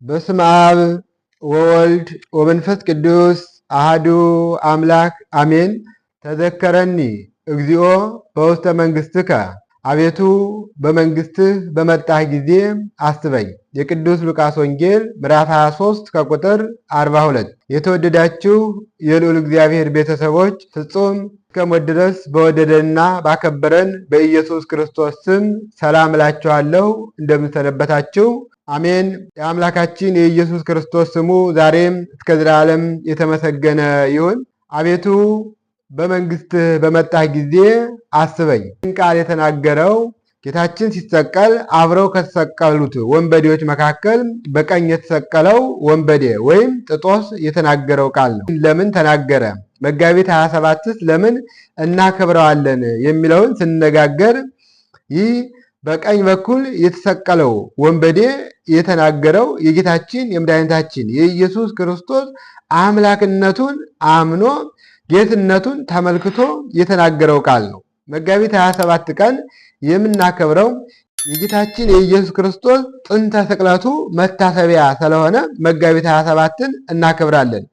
በስመ አብ ወወልድ ወመንፈስ ቅዱስ አሐዱ አምላክ አሜን። ተዘከረኒ እግዚኦ በውስተ መንግሥትከ፣ አቤቱ በመንግሥትህ በመጣህ ጊዜ አስበኝ። የቅዱስ ሉቃስ ወንጌል ምዕራፍ 23 ከቁጥር 42። የተወደዳችሁ የልዑል እግዚአብሔር ቤተሰቦች ፍጹም እስከ ሞት ድረስ በወደደንና ባከበረን በኢየሱስ ክርስቶስ ስም ሰላም እላችኋለሁ። እንደምንሰነበታችሁ አሜን። የአምላካችን የኢየሱስ ክርስቶስ ስሙ ዛሬም እስከ ዘላለም የተመሰገነ ይሁን። አቤቱ በመንግሥትህ በመጣህ ጊዜ አስበኝ። ይህን ቃል የተናገረው ጌታችን ሲሰቀል አብረው ከተሰቀሉት ወንበዴዎች መካከል በቀኝ የተሰቀለው ወንበዴ ወይም ጥጦስ የተናገረው ቃል ነው። ለምን ተናገረ? መጋቢት 27ስ ለምን እናከብረዋለን የሚለውን ስንነጋገር ይህ በቀኝ በኩል የተሰቀለው ወንበዴ የተናገረው የጌታችን የመድኃኒታችን የኢየሱስ ክርስቶስ አምላክነቱን አምኖ ጌትነቱን ተመልክቶ የተናገረው ቃል ነው። መጋቢት 27 ቀን የምናከብረው የጌታችን የኢየሱስ ክርስቶስ ጥንተ ስቅለቱ መታሰቢያ ስለሆነ መጋቢት 27ን እናከብራለን።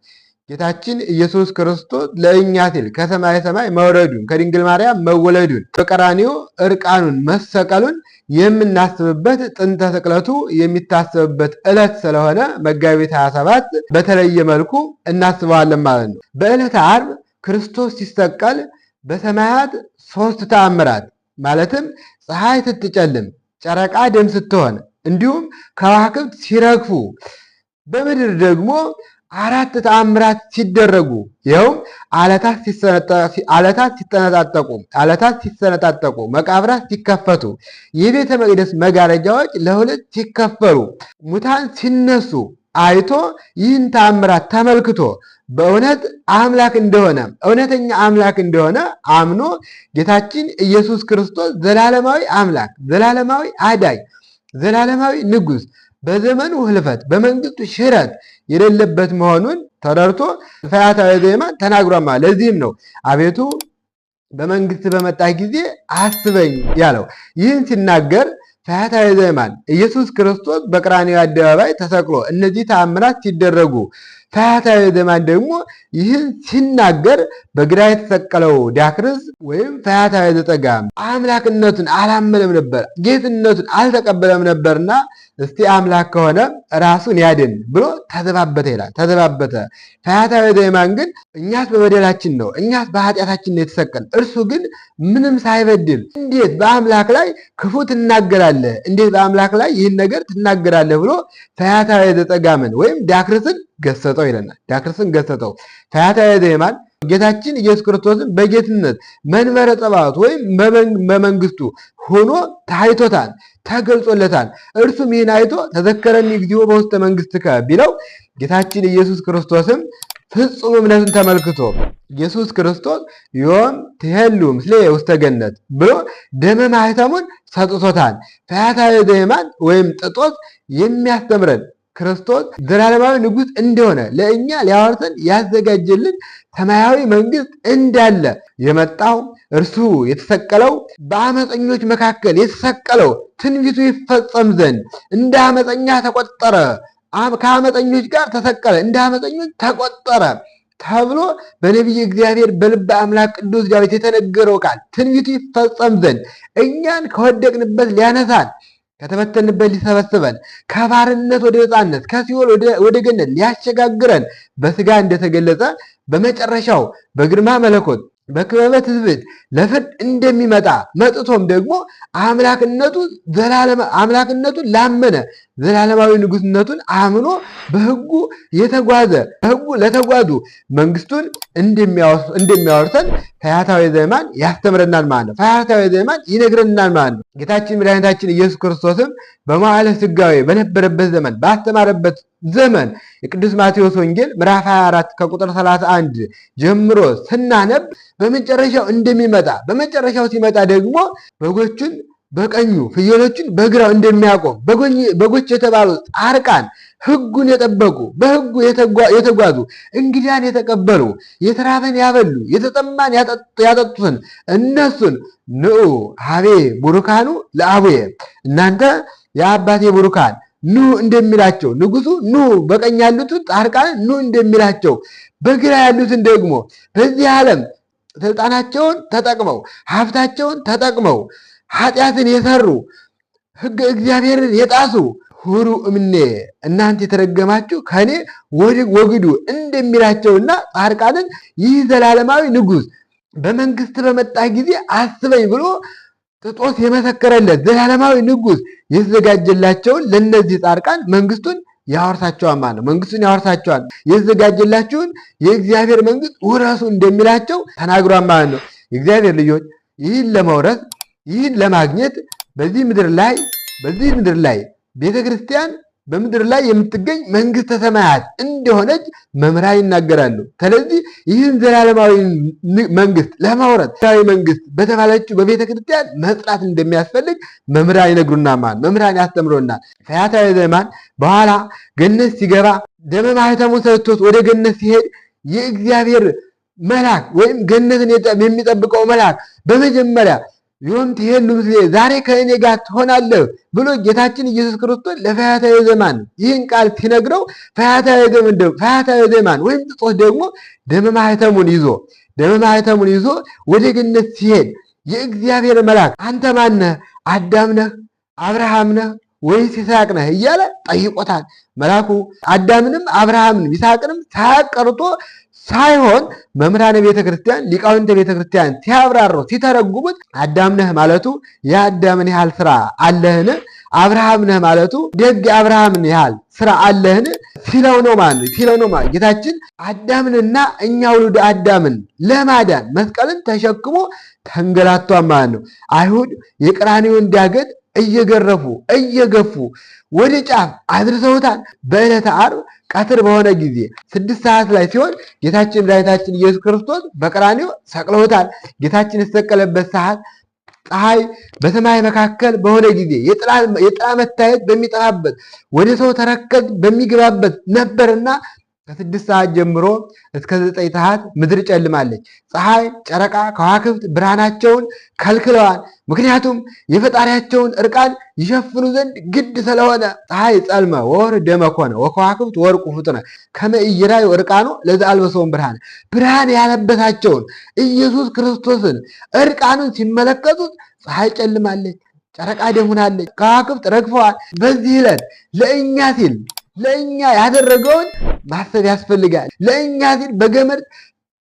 ጌታችን ኢየሱስ ክርስቶስ ለእኛ ሲል ከሰማይ ሰማይ መውረዱን ከድንግል ማርያም መወለዱን በቀራንዮ እርቃኑን መሰቀሉን የምናስብበት ጥንተ ስቅለቱ የሚታሰብበት ዕለት ስለሆነ መጋቢት 27 በተለየ መልኩ እናስበዋለን ማለት ነው። በዕለተ ዓርብ ክርስቶስ ሲሰቀል በሰማያት 3 ተአምራት ማለትም ፀሐይ ስትጨልም፣ ጨረቃ ደም ስትሆን፣ እንዲሁም ከዋክብት ሲረግፉ በምድር ደግሞ 4 ተአምራት ሲደረጉ ይኸውም ዓለታት ሲሰነጣጠቁ፣ መቃብራት ሲከፈቱ፣ የቤተ መቅደስ መጋረጃዎች ለሁለት ሲከፈሉ፣ ሙታን ሲነሱ አይቶ ይህን ተአምራት ተመልክቶ በእውነት አምላክ እንደሆነ እውነተኛ አምላክ እንደሆነ አምኖ ጌታችን ኢየሱስ ክርስቶስ ዘላለማዊ አምላክ፣ ዘላለማዊ አዳኝ፣ ዘላለማዊ ንጉሥ በዘመኑ ህልፈት በመንግስቱ ሽረት የሌለበት መሆኑን ተረድቶ ፈያታዊ ዘየማን ተናግሯማ። ለዚህም ነው አቤቱ በመንግስት በመጣህ ጊዜ አስበኝ ያለው። ይህን ሲናገር ፈያታዊ ዘየማን ኢየሱስ ክርስቶስ በቀራንዮ አደባባይ ተሰቅሎ እነዚህ ተአምራት ሲደረጉ ፈያታዊ ዘየማን ደግሞ ይህን ሲናገር በግራ የተሰቀለው ዲያክርስ ወይም ፈያታዊ ዘጠጋም አምላክነቱን አላመነም ነበር፣ ጌትነቱን አልተቀበለም ነበርና እስቲ አምላክ ከሆነ ራሱን ያድን ብሎ ተዘባበተ ይላል። ተዘባበተ። ፈያታዊ ዘየማን ግን እኛስ በበደላችን ነው፣ እኛስ በኃጢአታችን ነው የተሰቀል፣ እርሱ ግን ምንም ሳይበድል እንዴት በአምላክ ላይ ክፉ ትናገራለህ? እንዴት በአምላክ ላይ ይህን ነገር ትናገራለህ? ብሎ ፈያታዊ ዘጠጋምን ወይም ዲያክርስን ገሰጠው ይለናል። ዲያክርስን ገሰጠው። ፈያታዊ ዘየማን ጌታችን ኢየሱስ ክርስቶስን በጌትነት መንበረ ጸባዖት ወይም በመንግስቱ ሆኖ ታይቶታል፣ ተገልጾለታል። እርሱም ይህን አይቶ ተዘከረኒ እግዚኦ በውስተ መንግሥትከ ቢለው ጌታችን ኢየሱስ ክርስቶስም ፍጹም እምነቱን ተመልክቶ ኢየሱስ ክርስቶስ ዮም ትሄሉ ምስሌ ውስተ ገነት ብሎ ደመ ማኅተሙን ሰጥቶታል። ፈያታዊ ዘየማን ወይም ጥጦስ የሚያስተምረን ክርስቶስ ዘላለማዊ ንጉሥ እንደሆነ ለእኛ ሊያወርሰን ያዘጋጀልን ሰማያዊ መንግሥት እንዳለ የመጣው እርሱ የተሰቀለው በአመፀኞች መካከል የተሰቀለው ትንቢቱ ይፈጸም ዘንድ እንደ አመፀኛ ተቆጠረ፣ ከአመፀኞች ጋር ተሰቀለ፣ እንደ አመፀኞች ተቆጠረ ተብሎ በነቢይ እግዚአብሔር በልበ አምላክ ቅዱስ ዳዊት የተነገረው ቃል ትንቢቱ ይፈጸም ዘንድ እኛን ከወደቅንበት ሊያነሳን ከተበተንበት ሊሰበስበን ከባርነት ወደ ነፃነት ከሲኦል ወደ ገነት ሊያሸጋግረን በስጋ እንደተገለጸ በመጨረሻው በግርማ መለኮት በክበበ ትስብእት ለፍርድ እንደሚመጣ መጥቶም ደግሞ አምላክነቱን ላመነ ዘላለማዊ ንጉሥነቱን አምኖ በሕጉ ለተጓዙ መንግስቱን እንደሚያወርሰን ፈያታዊ ዘየማን ያስተምረናል ማለት ነው። ፈያታዊ ዘየማን ይነግረናል ማለት ነው። ጌታችን መድኃኒታችን ኢየሱስ ክርስቶስም በመዋዕለ ሥጋዌ በነበረበት ዘመን ባስተማረበት ዘመን የቅዱስ ማቴዎስ ወንጌል ምዕራፍ 24 ከቁጥር 31 ጀምሮ ስናነብ በመጨረሻው እንደሚመጣ በመጨረሻው ሲመጣ ደግሞ በጎቹን በቀኙ ፍየሎችን በግራው እንደሚያቆም በጎች የተባሉ ጻድቃን ሕጉን የጠበቁ በሕጉ የተጓዙ እንግዳን የተቀበሉ የተራበን ያበሉ የተጠማን ያጠጡትን እነሱን ንዑ ሀቤ ቡሩካኑ ለአቡየ እናንተ የአባቴ ቡሩካን ኑ እንደሚላቸው ንጉሱ ኑ በቀኝ ያሉትን ጻድቃን ኑ እንደሚላቸው በግራ ያሉትን ደግሞ በዚህ ዓለም ስልጣናቸውን ተጠቅመው ሀብታቸውን ተጠቅመው ኃጢአትን የሰሩ ሕገ እግዚአብሔርን የጣሱ ሁሩ እምኔ እናንተ የተረገማችሁ ከኔ ወግዱ እንደሚላቸውና ጻድቃንን ይህ ዘላለማዊ ንጉሥ በመንግስት በመጣ ጊዜ አስበኝ ብሎ ጥጦስ የመሰከረለት ዘላለማዊ ንጉሥ የተዘጋጀላቸውን ለእነዚህ ጻድቃን መንግስቱን ያወርሳቸዋል ማለት ነው። መንግስቱን ያወርሳቸዋል። የተዘጋጀላችሁን የእግዚአብሔር መንግስት ውረሱ እንደሚላቸው ተናግሯል ማለት ነው። የእግዚአብሔር ልጆች ይህን ለመውረስ ይህን ለማግኘት በዚህ ምድር ላይ ቤተ ክርስቲያን በምድር ላይ የምትገኝ መንግስተ ሰማያት እንደሆነች መምህራን ይናገራሉ። ስለዚህ ይህን ዘላለማዊ መንግስት ለማውረድ መንግስት በተባለችው በቤተ ክርስቲያን መጽናት እንደሚያስፈልግ መምህራን ይነግሩናል ማለት መምህራን ያስተምሩናል። ፈያታዊ ዘየማን በኋላ ገነት ሲገባ ደመ ማኅተሙን ሰጥቶት ወደ ገነት ሲሄድ የእግዚአብሔር መልአክ ወይም ገነትን የሚጠብቀው መልአክ በመጀመሪያ ዮም ትሄሉ ምስሌ ዛሬ ከእኔ ጋር ትሆናለህ ብሎ ጌታችን ኢየሱስ ክርስቶስ ለፈያታዊ ዘየማን ይህን ቃል ሲነግረው ፈያታዊ ዘየማን ወይም ጥጦስ ደግሞ ደመ ማኅተሙን ይዞ ወደ ገነት ሲሄድ የእግዚአብሔር መልአክ አንተ ማነህ? አዳም ነህ? አብርሃም ነህ ወይስ ይስሐቅ ነህ እያለ ጠይቆታል። መልአኩ አዳምንም አብርሃምንም ይስሐቅንም ሳያውቅ ቀርቶ ሳይሆን መምህራነ ቤተ ክርስቲያን ሊቃውንተ ቤተ ክርስቲያን ሲያብራሩ ሲተረጉሙት አዳም ነህ ማለቱ የአዳምን ያህል ስራ አለህን? አብርሃም ነህ ማለቱ ደግ አብርሃምን ያህል ስራ አለህን? ሲለው ነው ማለት ጌታችን አዳምንና እኛ ውሉደ አዳምን ለማዳን መስቀልን ተሸክሞ ተንገላቷል ማለት ነው። አይሁድ የቀራንዮን ዳገት እየገረፉ እየገፉ ወደ ጫፍ አድርሰውታል። በዕለተ ዓርብ ቀትር በሆነ ጊዜ 6 ሰዓት ላይ ሲሆን ጌታችን መድኃኒታችን ኢየሱስ ክርስቶስ በቀራንዮ ሰቅለውታል። ጌታችን የተሰቀለበት ሰዓት ፀሐይ በሰማይ መካከል በሆነ ጊዜ የጥላ መታየት በሚጠፋበት ወደ ሰው ተረከዝ በሚገባበት ነበርና ከ6 ሰዓት ጀምሮ እስከ 9 ሰዓት ምድር ጨልማለች። ፀሐይ፣ ጨረቃ፣ ከዋክብት ብርሃናቸውን ከልክለዋል። ምክንያቱም የፈጣሪያቸውን እርቃን ይሸፍኑ ዘንድ ግድ ስለሆነ ፀሐይ ጸልመ ወወር ደመ ኮነ ወከዋክብት ወርቁ ፍጡነ ከመ ኢይራዩ እርቃኖ ለዘአልበሶሙ ብርሃን ብርሃን ያለበሳቸውን ኢየሱስ ክርስቶስን እርቃኑን ሲመለከቱት ፀሐይ ጨልማለች፣ ጨረቃ ደም ሆናለች፣ ከዋክብት ረግፈዋል። በዚህ ዕለት ለእኛ ያደረገውን ማሰብ ያስፈልጋል። ለእኛ ሲል በገመድ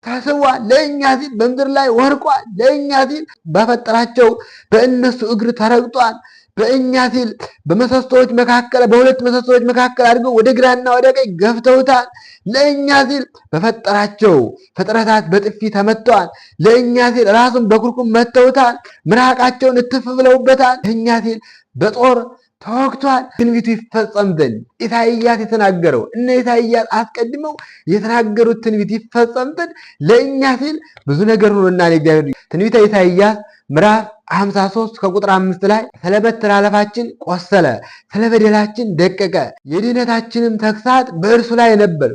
ታስሯል። ለእኛ ሲል በምድር ላይ ወርቋል። ለእኛ ሲል በፈጠራቸው በእነሱ እግር ተረግጧል። በእኛ ሲል በሁለት ምሰሶዎች መካከል አድርገው ወደ ግራና ወደ ቀኝ ገፍተውታል። ለእኛ ሲል በፈጠራቸው ፍጥረታት በጥፊ ተመተዋል። ለእኛ ሲል ራሱን በኩርኩም መተውታል። ምራቃቸውን እትፍ ብለውበታል። ለእኛ ሲል በጦር ተወግቷል። ትንቢቱ ይፈጸም ዘንድ ኢሳይያስ የተናገረው ኢሳይያስ አስቀድመው የተናገሩት ትንቢት ይፈጸም ዘንድ ለእኛ ሲል ብዙ ነገር ሆኖና እግዚአብሔር ትንቢተ ኢሳይያስ ምዕራፍ 53 ከቁጥር 5 ላይ ስለ መተላለፋችን ቆሰለ፣ ስለ በደላችን ደቀቀ፣ የድኅነታችንም ተግሣጽ በእርሱ ላይ ነበር፣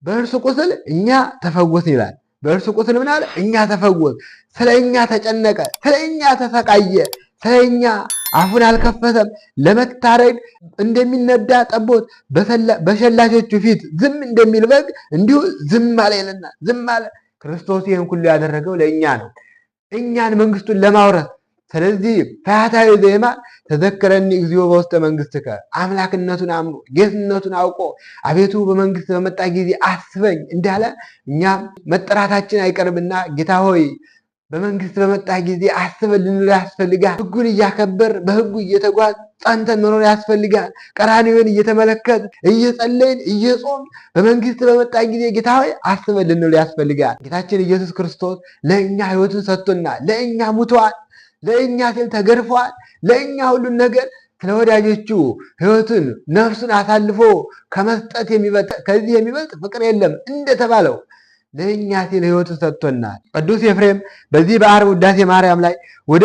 በእርሱ ቁስል እኛ ተፈወስን ይላል። በእርሱ ቁስል ምን አለ? እኛ ተፈወስ። ስለ እኛ ተጨነቀ፣ ስለ እኛ ተሰቃየ፣ ስለ እኛ አፉን አልከፈተም። ለመታረድ እንደሚነዳ ጠቦት በሸላቾቹ ፊት ዝም እንደሚል በግ እንዲሁ ዝም አለ ይለና ዝም አለ። ክርስቶስ ይህን ሁሉ ያደረገው ለእኛ ነው፣ እኛን መንግስቱን ለማውረስ። ስለዚህ ፈያታዊ ዘየማን ተዘከረኒ እግዚኦ በውስተ መንግሥትከ አምላክነቱን አምኖ ጌትነቱን አውቆ አቤቱ በመንግስት በመጣ ጊዜ አስበኝ እንዳለ እኛም መጠራታችን አይቀርምና ጌታ ሆይ በመንግስት በመጣ ጊዜ አስበን ልንል ያስፈልጋል። ህጉን እያከበር በህጉ እየተጓዝ ጸንተን መኖር ያስፈልጋል። ቀራንዮን እየተመለከት እየጸለይን እየጾም በመንግስት በመጣ ጊዜ ጌታ ሆይ አስበን ልንል ያስፈልጋል። ጌታችን ኢየሱስ ክርስቶስ ለእኛ ህይወቱን ሰጥቶናል። ለእኛ ሙቷል። ለእኛ ሲል ተገርፏል። ለእኛ ሁሉን ነገር ስለ ወዳጆቹ ህይወቱን ነፍሱን አሳልፎ ከመስጠት ከዚህ የሚበልጥ ፍቅር የለም እንደተባለው ለእኛ ሲል ሕይወቱ ሰጥቶናል። ቅዱስ ኤፍሬም በዚህ በዓርብ ውዳሴ ማርያም ላይ ወደ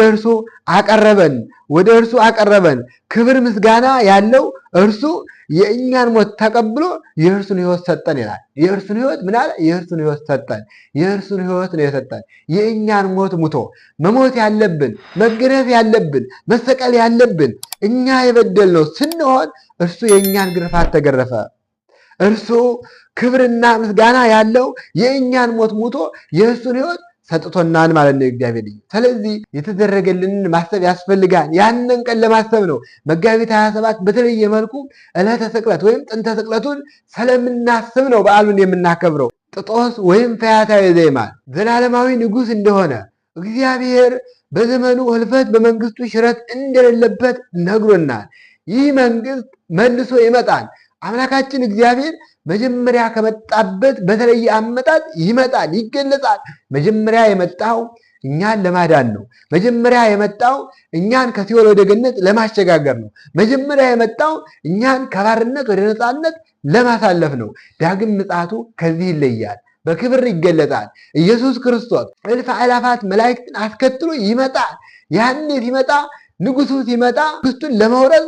እርሱ አቀረበን ክብር ምስጋና ያለው እርሱ የእኛን ሞት ተቀብሎ የእርሱን ሕይወት ሰጠን ይላል። የእርሱን ሕይወት ምን አለ? የእርሱን ሕይወት ሰጠን። የእርሱን ሕይወት ነው የሰጠን። የእኛን ሞት ሙቶ መሞት ያለብን መገረፍ ያለብን መሰቀል ያለብን እኛ የበደልነው ስንሆን እርሱ የእኛን ግርፋት ተገረፈ። እርሱ ክብርና ምስጋና ያለው የእኛን ሞት ሙቶ የእሱን ሕይወት ሰጥቶናል ማለት ነው እግዚአብሔር ልጅ። ስለዚህ የተደረገልንን ማሰብ ያስፈልጋል። ያንን ቀን ለማሰብ ነው መጋቢት 27 በተለየ መልኩ ዕለተ ስቅለት ወይም ጥንተ ስቅለቱን ስለምናስብ ነው በዓሉን የምናከብረው። ጥጦስ ወይም ፈያታዊ ዘየማን ዘላለማዊ ንጉሥ እንደሆነ እግዚአብሔር በዘመኑ ህልፈት በመንግስቱ ሽረት እንደሌለበት ነግሮናል። ይህ መንግስት መልሶ ይመጣል። አምላካችን እግዚአብሔር መጀመሪያ ከመጣበት በተለየ አመጣጥ ይመጣል፣ ይገለጻል። መጀመሪያ የመጣው እኛን ለማዳን ነው። መጀመሪያ የመጣው እኛን ከሲኦል ወደ ገነት ለማሸጋገር ነው። መጀመሪያ የመጣው እኛን ከባርነት ወደ ነፃነት ለማሳለፍ ነው። ዳግም ምጽአቱ ከዚህ ይለያል፣ በክብር ይገለጣል። ኢየሱስ ክርስቶስ እልፍ አእላፋት መላእክትን አስከትሎ ይመጣል። ያኔ ሲመጣ ንጉሱ ሲመጣ መንግስቱን ለመውረስ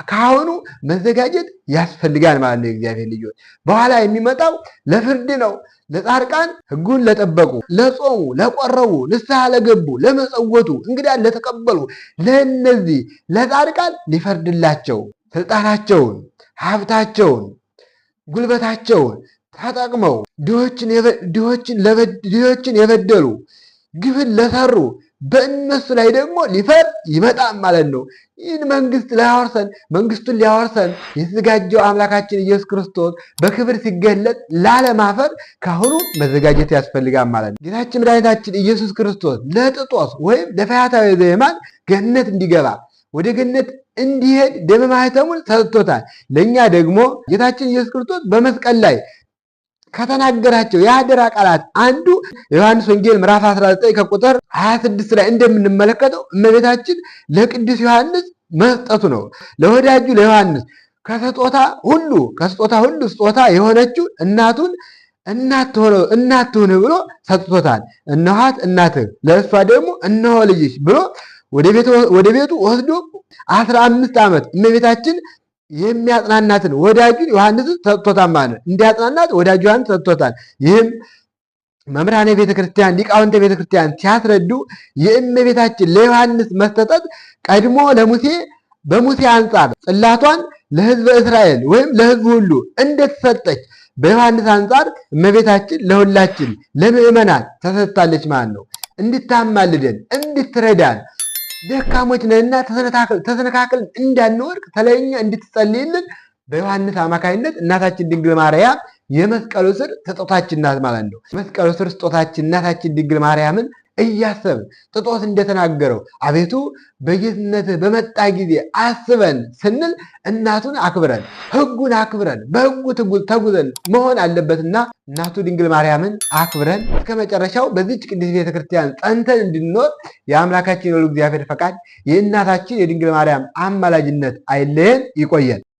ካሁኑ መዘጋጀት ያስፈልጋል ማለት ነው። የእግዚአብሔር ልጆች በኋላ የሚመጣው ለፍርድ ነው። ለጻድቃን ሕጉን ለጠበቁ፣ ለጾሙ፣ ለቆረቡ፣ ንስሐ ለገቡ፣ ለመጸወቱ፣ እንግዳን ለተቀበሉ ለእነዚህ ለጻድቃን ሊፈርድላቸው ስልጣናቸውን፣ ሀብታቸውን፣ ጉልበታቸውን ተጠቅመው ድሆችን የበደሉ ግፍን ለሰሩ በእነሱ ላይ ደግሞ ሊፈርድ ይመጣል ማለት ነው። ይህን መንግስቱን ሊያወርሰን የተዘጋጀው አምላካችን ኢየሱስ ክርስቶስ በክብር ሲገለጥ ላለማፈር ካሁኑ መዘጋጀት ያስፈልጋል ማለት ነው። ጌታችን መድኃኒታችን ኢየሱስ ክርስቶስ ለጥጦስ ወይም ለፈያታዊ ዘየማን ገነት እንዲገባ ወደ ገነት እንዲሄድ ደመ ማኅተሙን ሰጥቶታል። ለእኛ ደግሞ ጌታችን ኢየሱስ ክርስቶስ በመስቀል ላይ ከተናገራቸው የአደራ ቃላት አንዱ ዮሐንስ ወንጌል ምዕራፍ 19 ከቁጥር 26 ላይ እንደምንመለከተው እመቤታችን ለቅዱስ ዮሐንስ መስጠቱ ነው። ለወዳጁ ለዮሐንስ ከስጦታ ሁሉ ስጦታ የሆነችው እናት ትሁን ብሎ ሰጥቶታል። እነኋት እናትህ፣ ለእሷ ደግሞ እነሆ ልጅሽ ብሎ ወደ ቤቱ ወስዶ 15 ዓመት እመቤታችን የሚያጽናናትን ወዳጁን ዮሐንስን ሰጥቶታል ማለት ነው። እንዲያጽናናት ወዳጁ ዮሐንስ ሰጥቶታል። ይህም መምህራነ ቤተክርስቲያን ሊቃውንተ ቤተክርስቲያን ሲያስረዱ የእመቤታችን ለዮሐንስ መሰጠት ቀድሞ በሙሴ አንጻር ጽላቷን ለሕዝበ እስራኤል ወይም ለሕዝቡ ሁሉ እንደተሰጠች በዮሐንስ አንጻር እመቤታችን ለሁላችን ለምእመናን ተሰጥታለች ማለት ነው። እንድታማልደን እንድትረዳን ደካሞች ነንና ተሰነካክለን እንዳንወድቅ ስለኛ እንድትጸልይልን በዮሐንስ አማካይነት እናታችን ድንግል ማርያም የመስቀሉ ስር ስጦታችን ናት ማለት ነው። የመስቀሉ ስር ስጦታችን እናታችን ድንግል ማርያምን እያሰብን ጥጦስ እንደተናገረው አቤቱ በጌትነትህ በመጣ ጊዜ አስበን ስንል እናቱን አክብረን ሕጉን አክብረን በሕጉ ተጉዘን መሆን አለበትና እናቱ ድንግል ማርያምን አክብረን እስከ መጨረሻው በዚች ቅድስት ቤተክርስቲያን ጸንተን እንድንኖር የአምላካችን የልዑል እግዚአብሔር ፈቃድ የእናታችን የድንግል ማርያም አማላጅነት አይለየን። ይቆየን።